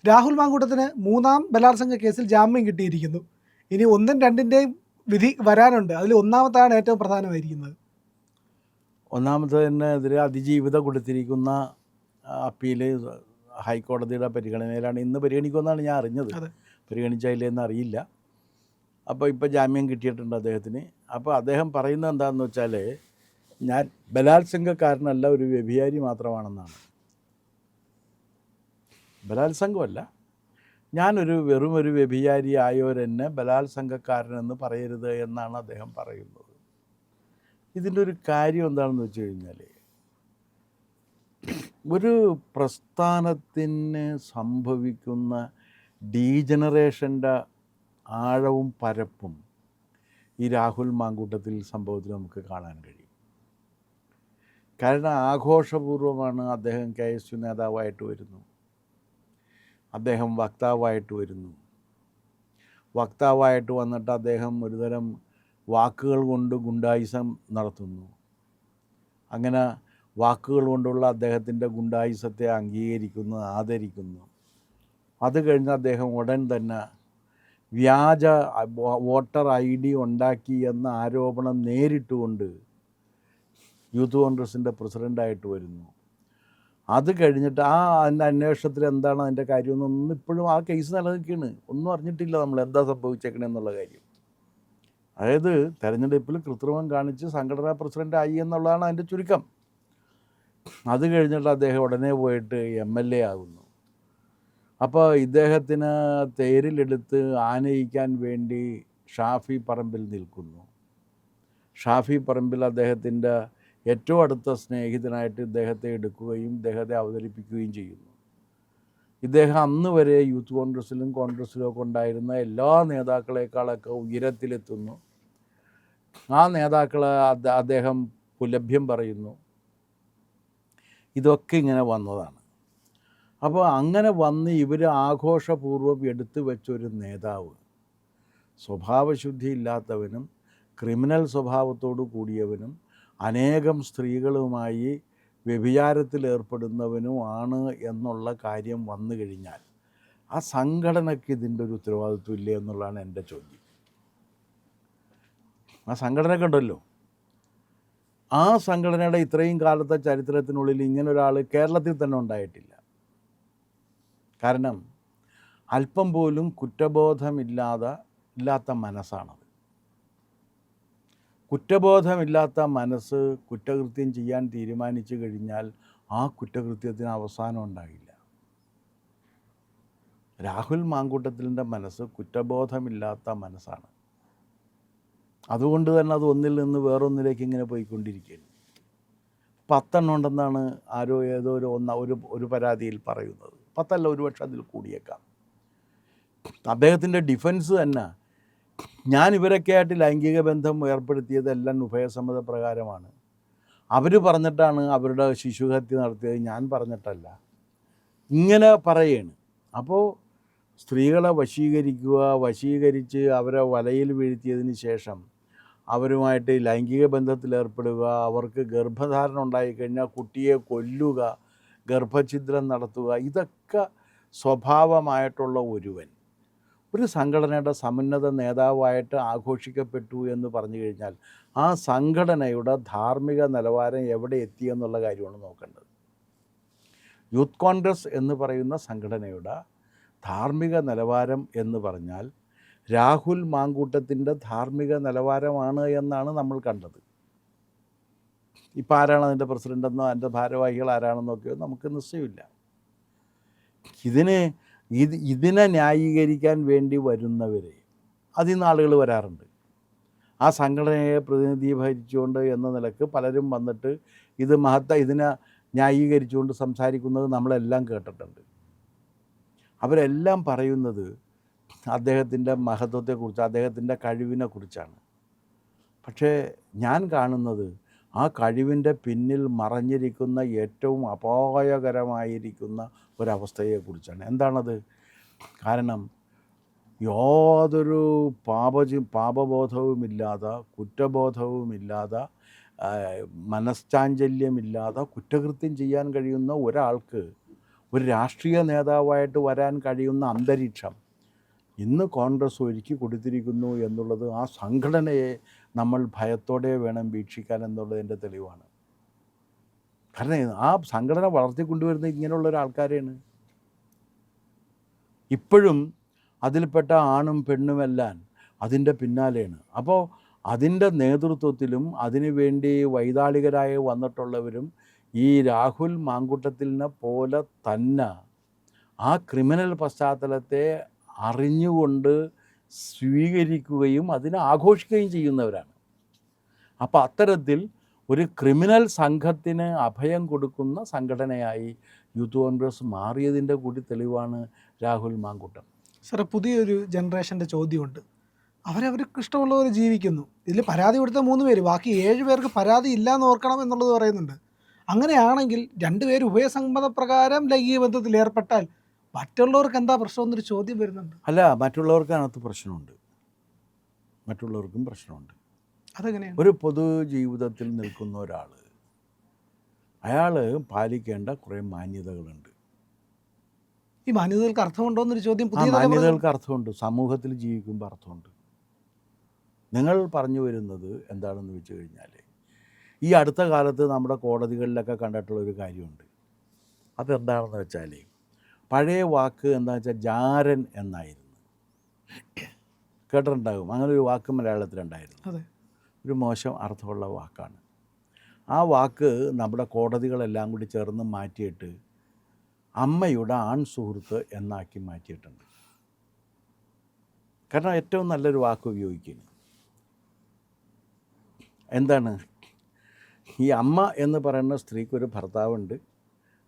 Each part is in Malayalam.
രാഹുൽ മാങ്കൂട്ടത്തിന് മൂന്നാം ബലാത്സംഗ കേസിൽ ജാമ്യം കിട്ടിയിരിക്കുന്നു. ഇനി ഒന്നും രണ്ടിൻ്റെയും വിധി വരാനുണ്ട്. അതിൽ ഒന്നാമത്താണ് ഏറ്റവും പ്രധാനമായിരിക്കുന്നത്. ഒന്നാമത്തതിനെതിരെ അതിജീവിതം കൊടുത്തിരിക്കുന്ന അപ്പീല് ഹൈക്കോടതിയുടെ പരിഗണനയിലാണ്. ഇന്ന് പരിഗണിക്കുമെന്നാണ് ഞാൻ അറിഞ്ഞത്. പരിഗണിച്ചില്ലെന്ന് അറിയില്ല. അപ്പോൾ ഇപ്പോൾ ജാമ്യം കിട്ടിയിട്ടുണ്ട് അദ്ദേഹത്തിന്. അപ്പോൾ അദ്ദേഹം പറയുന്നത് എന്താണെന്ന് വെച്ചാൽ, ഞാൻ ബലാത്സംഗക്കാരനല്ല, ഒരു വ്യഭിചാരി മാത്രമാണെന്നാണ്. ബലാത്സംഗമല്ല, ഞാനൊരു വെറുമൊരു വ്യഭിചാരി ആയവരെന്നെ ബലാത്സംഗക്കാരനെന്ന് പറയരുത് എന്നാണ് അദ്ദേഹം പറയുന്നത്. ഇതിൻ്റെ ഒരു കാര്യം എന്താണെന്ന് വെച്ച് കഴിഞ്ഞാൽ, ഒരു പ്രസ്ഥാനത്തിന് സംഭവിക്കുന്ന ഡീജനറേഷൻ്റെ ആഴവും പരപ്പും ഈ രാഹുൽ മാങ്കൂട്ടത്തിൽ സംഭവത്തിൽ നമുക്ക് കാണാൻ കഴിയും. കാരണം ആഘോഷപൂർവ്വമാണ് അദ്ദേഹം KSU നേതാവായിട്ട് വരുന്നു, അദ്ദേഹം വക്താവായിട്ട് വരുന്നു. വക്താവായിട്ട് വന്നിട്ട് അദ്ദേഹം ഒരുതരം വാക്കുകൾ കൊണ്ട് ഗുണ്ടായിസം നടത്തുന്നു. അങ്ങനെ വാക്കുകൾ കൊണ്ടുള്ള അദ്ദേഹത്തിൻ്റെ ഗുണ്ടായിസത്തെ അംഗീകരിക്കുന്നു, ആദരിക്കുന്നു. അത് കഴിഞ്ഞ് അദ്ദേഹം ഉടൻ തന്നെ വ്യാജ വോട്ടർ ID ഉണ്ടാക്കി എന്ന ആരോപണം നേരിട്ടുകൊണ്ട് യൂത്ത് കോൺഗ്രസിൻ്റെ പ്രസിഡൻ്റായിട്ട് വരുന്നു. അത് കഴിഞ്ഞിട്ട് അതിൻ്റെ അന്വേഷണത്തിൽ എന്താണ് അതിൻ്റെ കാര്യമൊന്നും ഇപ്പോഴും ആ കേസ് നിലനിൽക്കുകയാണ്. ഒന്നും അറിഞ്ഞിട്ടില്ല നമ്മൾ എന്താ സംഭവിച്ചേക്കണെന്നുള്ള കാര്യം. അതായത് തെരഞ്ഞെടുപ്പിൽ കൃത്രിമം കാണിച്ച് സംഘടനാ പ്രസിഡൻ്റ് ആയി എന്നുള്ളതാണ് അതിൻ്റെ ചുരുക്കം. അത് കഴിഞ്ഞിട്ട് അദ്ദേഹം ഉടനെ പോയിട്ട് MLA ആകുന്നു. അപ്പോൾ ഇദ്ദേഹത്തിന് തേരിലെടുത്ത് ആനയിക്കാൻ വേണ്ടി ഷാഫി പറമ്പിൽ നിൽക്കുന്നു. ഷാഫി പറമ്പിൽ അദ്ദേഹത്തിൻ്റെ ഏറ്റവും അടുത്ത സ്നേഹിതനായിട്ട് ഇദ്ദേഹത്തെ എടുക്കുകയും ഇദ്ദേഹത്തെ അവതരിപ്പിക്കുകയും ചെയ്യുന്നു. ഇദ്ദേഹം അന്ന് വരെ യൂത്ത് കോൺഗ്രസ്സിലും ഒക്കെ ഉണ്ടായിരുന്ന എല്ലാ നേതാക്കളെക്കാളൊക്കെ ഉയരത്തിലെത്തുന്നു. ആ നേതാക്കളെ അദ്ദേഹം പുലഭ്യം പറയുന്നു. ഇതൊക്കെ ഇങ്ങനെ വന്നതാണ്. അപ്പോൾ അങ്ങനെ വന്ന് ഇവർ ആഘോഷപൂർവ്വം എടുത്തു വെച്ചൊരു നേതാവ് സ്വഭാവശുദ്ധി ഇല്ലാത്തവനും ക്രിമിനൽ സ്വഭാവത്തോടു കൂടിയവനും അനേകം സ്ത്രീകളുമായി വ്യഭിചാരത്തിൽ ഏർപ്പെടുന്നവനുമാണ് എന്നുള്ള കാര്യം വന്നു കഴിഞ്ഞാൽ ആ സംഘടനയ്ക്ക് ഇതിൻ്റെ ഒരു ഉത്തരവാദിത്വം ഇല്ലേ എന്നുള്ളതാണ് എൻ്റെ ചോദ്യം. ആ സംഘടനയൊക്കെ ഉണ്ടല്ലോ, ആ സംഘടനയുടെ ഇത്രയും കാലത്തെ ചരിത്രത്തിനുള്ളിൽ ഇങ്ങനൊരാൾ കേരളത്തിൽ തന്നെ ഉണ്ടായിട്ടില്ല. കാരണം അല്പം പോലും കുറ്റബോധമില്ലാത്ത മനസ്സാണത്. കുറ്റബോധമില്ലാത്ത മനസ്സ് കുറ്റകൃത്യം ചെയ്യാൻ തീരുമാനിച്ചു കഴിഞ്ഞാൽ ആ കുറ്റകൃത്യത്തിന് അവസാനം ഉണ്ടാകില്ല. രാഹുൽ മാങ്കൂട്ടത്തിലിൻ്റെ മനസ്സ് കുറ്റബോധമില്ലാത്ത മനസ്സാണ്. അതുകൊണ്ട് തന്നെ അത് ഒന്നിൽ നിന്ന് വേറൊന്നിലേക്ക് ഇങ്ങനെ പോയിക്കൊണ്ടിരിക്കുകയാണ്. 10 എണ്ണം ഉണ്ടെന്നാണ് ആരോ ഏതോ ഒരു പരാതിയിൽ പറയുന്നത്. 10 അല്ല, ഒരുപക്ഷെ അതിൽ കൂടിയേക്കാം. അദ്ദേഹത്തിൻ്റെ ഡിഫൻസ് തന്നെ, ഞാൻ ഇവരൊക്കെ ആയിട്ട് ലൈംഗിക ബന്ധം ഏർപ്പെടുത്തിയതെല്ലാം ഉഭയസമ്മത പ്രകാരമാണ്, അവർ പറഞ്ഞിട്ടാണ് അവരുടെ ശിശുഹത്യ നടത്തിയത്, ഞാൻ പറഞ്ഞിട്ടല്ല, ഇങ്ങനെ പറയുകയാണ്. അപ്പോൾ സ്ത്രീകളെ വശീകരിച്ച് അവരെ വലയിൽ വീഴ്ത്തിയതിന് ശേഷം അവരുമായിട്ട് ലൈംഗിക ബന്ധത്തിലേർപ്പെടുക, അവർക്ക് ഗർഭധാരണം ഉണ്ടായിക്കഴിഞ്ഞാൽ കുട്ടിയെ കൊല്ലുക, ഗർഭഛിദ്രം നടത്തുക, ഇതൊക്കെ സ്വഭാവമായിട്ടുള്ള ഒരു സംഘടനയുടെ സമുന്നത നേതാവായിട്ട് ആഘോഷിക്കപ്പെട്ടു എന്ന് പറഞ്ഞു കഴിഞ്ഞാൽ ആ സംഘടനയുടെ ധാർമ്മിക നിലവാരം എവിടെ എത്തിയെന്നുള്ള കാര്യമാണ് നോക്കേണ്ടത്. യൂത്ത് കോൺഗ്രസ് എന്ന് പറയുന്ന സംഘടനയുടെ ധാർമ്മിക നിലവാരം എന്ന് പറഞ്ഞാൽ രാഹുൽ മാങ്കൂട്ടത്തിൻ്റെ ധാർമ്മിക നിലവാരമാണ് എന്നാണ് നമ്മൾ കണ്ടത്. ഇപ്പം ആരാണ് അതിൻ്റെ പ്രസിഡൻ്റെന്നോ അതിൻ്റെ ഭാരവാഹികൾ ആരാണെന്നൊക്കെയോ നമുക്ക് നിശ്ചയമില്ല. ഇതിനെ ന്യായീകരിക്കാൻ വേണ്ടി വരുന്നവരെ അതിൽ നിന്ന് ആളുകൾ വരാറുണ്ട്. ആ സംഘടനയെ പ്രതിനിധീകരിച്ചുകൊണ്ട് എന്ന നിലക്ക് പലരും വന്നിട്ട് ഇതിനെ ന്യായീകരിച്ചുകൊണ്ട് സംസാരിക്കുന്നത് നമ്മളെല്ലാം കേട്ടിട്ടുണ്ട്. അവരെല്ലാം പറയുന്നത് അദ്ദേഹത്തിൻ്റെ മഹത്വത്തെക്കുറിച്ച്, അദ്ദേഹത്തിൻ്റെ കഴിവിനെക്കുറിച്ചാണ്. പക്ഷേ ഞാൻ കാണുന്നത് ആ കഴിവിൻ്റെ പിന്നിൽ മറഞ്ഞിരിക്കുന്ന ഏറ്റവും അപായകരമായിരിക്കുന്ന ഒരവസ്ഥയെക്കുറിച്ചാണ്. എന്താണത്? കാരണം യാതൊരു പാപബോധവുമില്ലാതെ, കുറ്റബോധവുമില്ലാതെ, മനഃചാഞ്ചല്യമില്ലാതെ കുറ്റകൃത്യം ചെയ്യാൻ കഴിയുന്ന ഒരാൾക്ക് ഒരു രാഷ്ട്രീയ നേതാവായിട്ട് വരാൻ കഴിയുന്ന അന്തരീക്ഷം ഇന്ന് കോൺഗ്രസ് ഒരുക്കി കൊടുത്തിരിക്കുന്നു എന്നുള്ളത് ആ സംഘടനയെ നമ്മൾ ഭയത്തോടെ വേണം വീക്ഷിക്കാൻ എന്നുള്ളതിൻ്റെ തെളിവാണ്. കാരണം ആ സംഘടന വളർത്തിക്കൊണ്ടുവരുന്ന ഇങ്ങനെയുള്ള ഒരാൾക്കാരെയാണ്. ഇപ്പോഴും അതിൽപ്പെട്ട ആണും പെണ്ണുമെല്ലാം അതിൻ്റെ പിന്നാലെയാണ്. അപ്പോൾ അതിൻ്റെ നേതൃത്വത്തിലും അതിനുവേണ്ടി വൈതാളികരായി വന്നിട്ടുള്ളവരും ഈ രാഹുൽ മാങ്കൂട്ടത്തിലിനെ പോലെ തന്നെ ആ ക്രിമിനൽ പശ്ചാത്തലത്തെ അറിഞ്ഞുകൊണ്ട് സ്വീകരിക്കുകയും അതിനെ ആഘോഷിക്കുകയും ചെയ്യുന്നവരാണ്. അപ്പോൾ അത്തരത്തിൽ ഒരു ക്രിമിനൽ സംഘത്തിന് അഭയം കൊടുക്കുന്ന സംഘടനയായി യൂത്ത് കോൺഗ്രസ് മാറിയതിൻ്റെ കൂടി തെളിവാണ് രാഹുൽ മാങ്കൂട്ടം. സാറേ, പുതിയൊരു ജനറേഷൻ്റെ ചോദ്യമുണ്ട്. അവരവർക്ക് ഇഷ്ടമുള്ളവർ ജീവിക്കുന്നു. ഇതിൽ പരാതി കൊടുത്ത 3 പേര്, ബാക്കി 7 പേർക്ക് പരാതി ഇല്ലയെന്ന് ഓർക്കണം എന്നുള്ളത് പറയുന്നുണ്ട്. അങ്ങനെയാണെങ്കിൽ 2 പേര് ഉഭയസമ്മതപ്രകാരം ലൈംഗിക ബന്ധത്തിൽ ഏർപ്പെട്ടാൽ മറ്റുള്ളവർക്ക് എന്താ പ്രശ്നം എന്നൊരു ചോദ്യം വരുന്നുണ്ട്. അല്ല, മറ്റുള്ളവർക്കകത്ത് പ്രശ്നമുണ്ട്, മറ്റുള്ളവർക്കും പ്രശ്നമുണ്ട്. അതെങ്ങനെയാണ്? ഒരു പൊതു ജീവിതത്തിൽ നിൽക്കുന്ന ഒരാൾ, അയാൾ പാലിക്കേണ്ട കുറേ മാന്യതകളുണ്ട്. ഈ മാന്യതകൾക്ക് അർത്ഥമുണ്ടോ എന്നൊരു ചോദ്യം ആ മാന്യതകൾക്ക് അർത്ഥമുണ്ട്. സമൂഹത്തിൽ ജീവിക്കുമ്പോൾ അർത്ഥമുണ്ട്. നിങ്ങൾ പറഞ്ഞു വരുന്നത് എന്താണെന്ന് വെച്ച് കഴിഞ്ഞാൽ, ഈ അടുത്ത കാലത്ത് നമ്മുടെ കോടതികളിലൊക്കെ കണ്ടിട്ടുള്ളൊരു കാര്യമുണ്ട്. അതെന്താണെന്ന് വെച്ചാൽ, പഴയ വാക്ക് എന്താണെന്ന് വെച്ചാൽ ജാരൻ എന്നായിരുന്നു. കേട്ടിട്ടുണ്ടാകും, അങ്ങനെ ഒരു വാക്ക് മലയാളത്തിലുണ്ടായിരുന്നു. അതെ, ഒരു മോശം അർത്ഥമുള്ള വാക്കാണ്. ആ വാക്ക് നമ്മുടെ കോടതികളെല്ലാം കൂടി ചേർന്ന് മാറ്റിയിട്ട് അമ്മയുടെ ആൺ സുഹൃത്ത് എന്നാക്കി മാറ്റിയിട്ടുണ്ട്. കാരണം ഏറ്റവും നല്ലൊരു വാക്ക് ഉപയോഗിക്കുന്നു. എന്താണ്? ഈ അമ്മ എന്ന് പറയുന്ന സ്ത്രീക്കൊരു ഭർത്താവുണ്ട്.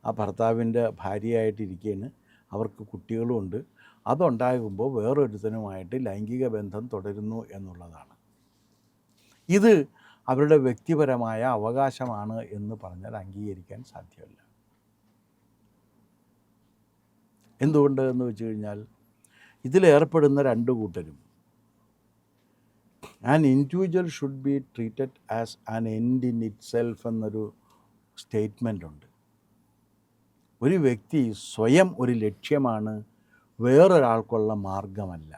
ആ ഭർത്താവിൻ്റെ ഭാര്യയായിട്ടിരിക്കുകയാണ്, അവർക്ക് കുട്ടികളുമുണ്ട്. അതുണ്ടാകുമ്പോൾ വേറൊരുത്തനുമായിട്ട് ലൈംഗിക ബന്ധം തുടരുന്നു എന്നുള്ളതാണ്. ഇത് അവരുടെ വ്യക്തിപരമായ അവകാശമാണ് എന്ന് പറഞ്ഞാൽ അംഗീകരിക്കാൻ സാധ്യമല്ല. എന്തുകൊണ്ട് എന്ന് വെച്ച് കഴിഞ്ഞാൽ, ഇതിലേർപ്പെടുന്ന 2 കൂട്ടരും an individual should be treated as an end in it self എന്നൊരു സ്റ്റേറ്റ്മെൻ്റ് ഉണ്ട്. ഒരു വ്യക്തി സ്വയം ഒരു ലക്ഷ്യമാണ്, വേറൊരാൾക്കുള്ള മാർഗമല്ല.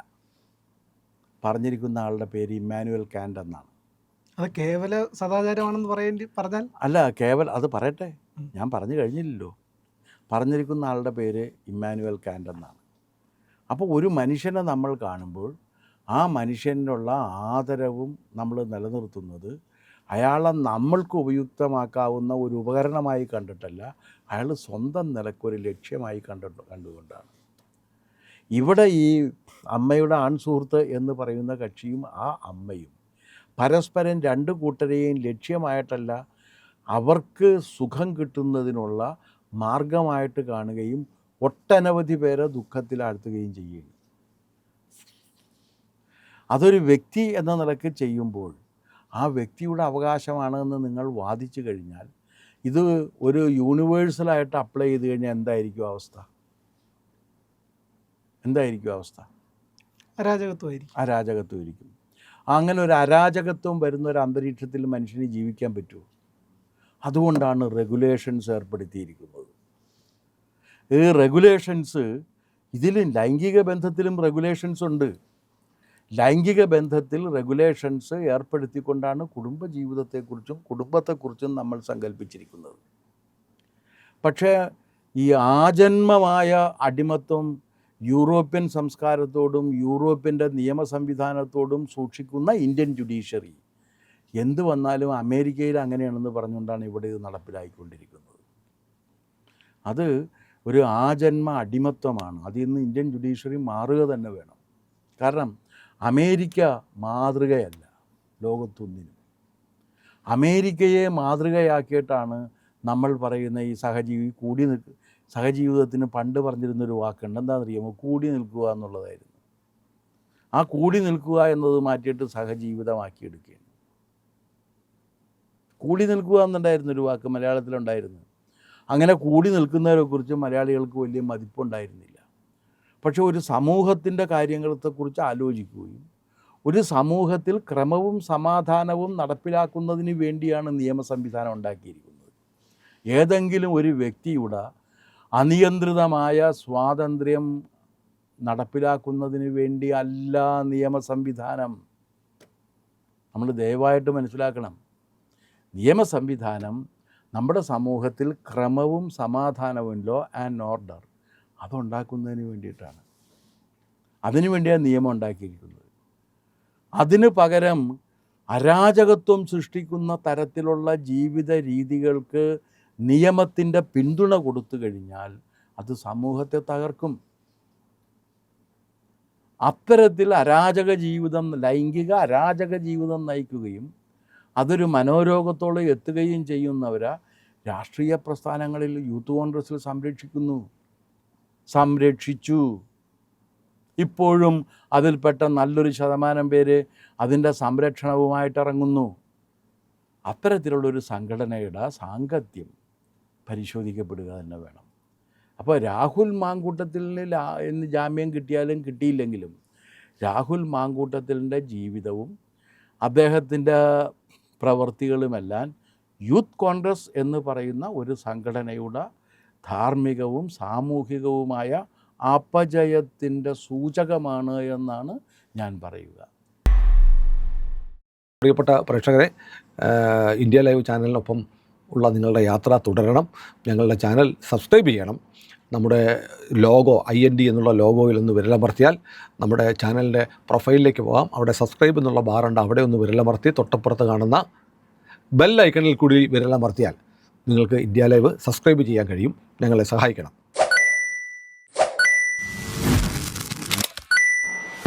പറഞ്ഞിരിക്കുന്ന ആളുടെ പേര് ഇമ്മാനുവൽ കാൻ്റ് എന്നാണ്. അത് കേവല സദാചാരമാണെന്ന് പറഞ്ഞാൽ അല്ല, അത് പറയട്ടെ, ഞാൻ പറഞ്ഞു കഴിഞ്ഞില്ലല്ലോ. പറഞ്ഞിരിക്കുന്ന ആളുടെ പേര് ഇമ്മാനുവൽ കാൻ്റ് എന്നാണ്. അപ്പോൾ ഒരു മനുഷ്യനെ നമ്മൾ കാണുമ്പോൾ ആ മനുഷ്യനുള്ള ആദരവും നമ്മൾ നിലനിർത്തുന്നത് അയാളെ നമ്മൾക്ക് ഉപയുക്തമാക്കാവുന്ന ഒരു ഉപകരണമായി കണ്ടിട്ടല്ല, അയാൾ സ്വന്തം നിലക്കൊരു ലക്ഷ്യമായി കണ്ടുകൊണ്ടാണ്. ഇവിടെ ഈ അമ്മയുടെ ആൺ സുഹൃത്ത് എന്ന് പറയുന്ന കക്ഷിയും ആ അമ്മയും പരസ്പരം 2 കൂട്ടരെയും ലക്ഷ്യമായിട്ടല്ല, അവർക്ക് സുഖം കിട്ടുന്നതിനുള്ള മാർഗമായിട്ട് കാണുകയും ഒട്ടനവധി പേരെ ദുഃഖത്തിലാഴ്ത്തുകയും ചെയ്യുന്നു. അതൊരു വ്യക്തി എന്ന നിലയ്ക്ക് ചെയ്യുമ്പോൾ ആ വ്യക്തിയുടെ അവകാശമാണെന്ന് നിങ്ങൾ വാദിച്ചു കഴിഞ്ഞാൽ, ഇത് ഒരു യൂണിവേഴ്സലായിട്ട് അപ്ലൈ ചെയ്ത് കഴിഞ്ഞാൽ എന്തായിരിക്കും അവസ്ഥ? അരാജകത്വമായിരിക്കും. അങ്ങനെ ഒരു അരാജകത്വം വരുന്ന ഒരു അന്തരീക്ഷത്തിൽ മനുഷ്യന് ജീവിക്കാൻ പറ്റുമോ? അതുകൊണ്ടാണ് റെഗുലേഷൻസ് ഏർപ്പെടുത്തിയിരിക്കുന്നത്. ഈ റെഗുലേഷൻസ്, ഇതിലും ലൈംഗിക ബന്ധത്തിലും റെഗുലേഷൻസ് ഉണ്ട്. ലൈംഗിക ബന്ധത്തിൽ റെഗുലേഷൻസ് ഏർപ്പെടുത്തിക്കൊണ്ടാണ് കുടുംബജീവിതത്തെക്കുറിച്ചും കുടുംബത്തെക്കുറിച്ചും നമ്മൾ സങ്കല്പിച്ചിരിക്കുന്നത്. പക്ഷേ ഈ ആജന്മമായ അടിമത്വം യൂറോപ്യൻ സംസ്കാരത്തോടും യൂറോപ്യൻ്റെ നിയമ സംവിധാനത്തോടും സൂക്ഷിക്കുന്ന ഇന്ത്യൻ ജുഡീഷ്യറി എന്ത് വന്നാലും അമേരിക്കയിൽ അങ്ങനെയാണെന്ന് പറഞ്ഞുകൊണ്ടാണ് ഇവിടെ ഇത് നടപ്പിലായിക്കൊണ്ടിരിക്കുന്നത്. അത് ഒരു ആജന്മ അടിമത്വമാണ്. അതിൽ നിന്ന് ഇന്ത്യൻ ജുഡീഷ്യറി മാറുക തന്നെ വേണം. കാരണം അമേരിക്ക മാതൃകയല്ല ലോകത്തൊന്നിനും. അമേരിക്കയെ മാതൃകയാക്കിയിട്ടാണ് നമ്മൾ പറയുന്ന ഈ സഹജീവിതത്തിന് പണ്ട് പറഞ്ഞിരുന്നൊരു വാക്കുണ്ട്. എന്താണെന്നറിയാമോ? കൂടി നിൽക്കുക എന്നുള്ളതായിരുന്നു. ആ കൂടി നിൽക്കുക എന്നത് മാറ്റിയിട്ട് സഹജീവിതമാക്കിയെടുക്കുകയാണ്. കൂടി നിൽക്കുക എന്നുണ്ടായിരുന്നൊരു വാക്ക് മലയാളത്തിലുണ്ടായിരുന്നു. അങ്ങനെ കൂടി നിൽക്കുന്നവരെക്കുറിച്ച് മലയാളികൾക്ക് വലിയ മതിപ്പുണ്ടായിരുന്നില്ല. പക്ഷേ ഒരു സമൂഹത്തിൻ്റെ കാര്യങ്ങളെക്കുറിച്ച് ആലോചിക്കുകയും ഒരു സമൂഹത്തിൽ ക്രമവും സമാധാനവും നടപ്പിലാക്കുന്നതിന് വേണ്ടിയാണ് നിയമ സംവിധാനം ഉണ്ടാക്കിയിരിക്കുന്നത്. ഏതെങ്കിലും ഒരു വ്യക്തിയുടെ അനിയന്ത്രിതമായ സ്വാതന്ത്ര്യം നടപ്പിലാക്കുന്നതിന് വേണ്ടി അല്ല നിയമ സംവിധാനം. നമ്മൾ ദയവായിട്ട് മനസ്സിലാക്കണം. നിയമ സംവിധാനം നമ്മുടെ സമൂഹത്തിൽ ക്രമവും സമാധാനവും, ലോ ആൻഡ് ഓർഡർ, അതുണ്ടാക്കുന്നതിന് വേണ്ടിയിട്ടാണ്. അതിനു വേണ്ടിയാണ് നിയമം ഉണ്ടാക്കിയിരിക്കുന്നത്. അതിന് പകരം അരാജകത്വം സൃഷ്ടിക്കുന്ന തരത്തിലുള്ള ജീവിത രീതികൾക്ക് നിയമത്തിൻ്റെ പിന്തുണ കൊടുത്തു കഴിഞ്ഞാൽ അത് സമൂഹത്തെ തകർക്കും. അത്തരത്തിൽ അരാജക ജീവിതം, ലൈംഗിക അരാജക ജീവിതം നയിക്കുകയും അതൊരു മനോരോഗത്തോടെ എത്തുകയും ചെയ്യുന്നവരെ രാഷ്ട്രീയ പ്രസ്ഥാനങ്ങളിൽ, യൂത്ത് കോൺഗ്രസ്സിൽ സംരക്ഷിച്ചു. ഇപ്പോഴും അതിൽപ്പെട്ട നല്ലൊരു ശതമാനം പേര് അതിൻ്റെ സംരക്ഷണവുമായിട്ടിറങ്ങുന്നു. അത്തരത്തിലുള്ളൊരു സംഘടനയുടെ സാങ്കത്യം പരിശോധിക്കപ്പെടുക തന്നെ വേണം. അപ്പോൾ രാഹുൽ മാങ്കൂട്ടത്തിന് എന്ന് ജാമ്യം കിട്ടിയാലും കിട്ടിയില്ലെങ്കിലും രാഹുൽ മാങ്കൂട്ടത്തിൻ്റെ ജീവിതവും അദ്ദേഹത്തിൻ്റെ പ്രവൃത്തികളുമെല്ലാം യൂത്ത് കോൺഗ്രസ് എന്ന് പറയുന്ന ഒരു സംഘടനയുടെ ധാർമ്മികവും സാമൂഹികവുമായ അപജയത്തിൻ്റെ സൂചകമാണ് എന്നാണ് ഞാൻ പറയുക. പ്രിയപ്പെട്ട പ്രേക്ഷകരെ, ഇന്ത്യ ലൈവ് ചാനലിനൊപ്പം ഉള്ള നിങ്ങളുടെ യാത്ര തുടരണം. ഞങ്ങളുടെ ചാനൽ സബ്സ്ക്രൈബ് ചെയ്യണം. നമ്മുടെ ലോഗോ IND എന്നുള്ള ലോഗോയിൽ ഒന്ന് വിരലമർത്തിയാൽ നമ്മുടെ ചാനലിൻ്റെ പ്രൊഫൈലിലേക്ക് പോകാം. അവിടെ സബ്സ്ക്രൈബ് എന്നുള്ള ബാറുണ്ട്, അവിടെ ഒന്ന് വിരലമർത്തി തൊട്ടപ്പുറത്ത് കാണുന്ന ബെൽ ഐക്കണിൽ കൂടി വിരലമർത്തിയാൽ നിങ്ങൾക്ക് ഇന്ത്യ ലൈവ് സബ്സ്ക്രൈബ് ചെയ്യാൻ കഴിയും. ഞങ്ങളെ സഹായിക്കണം.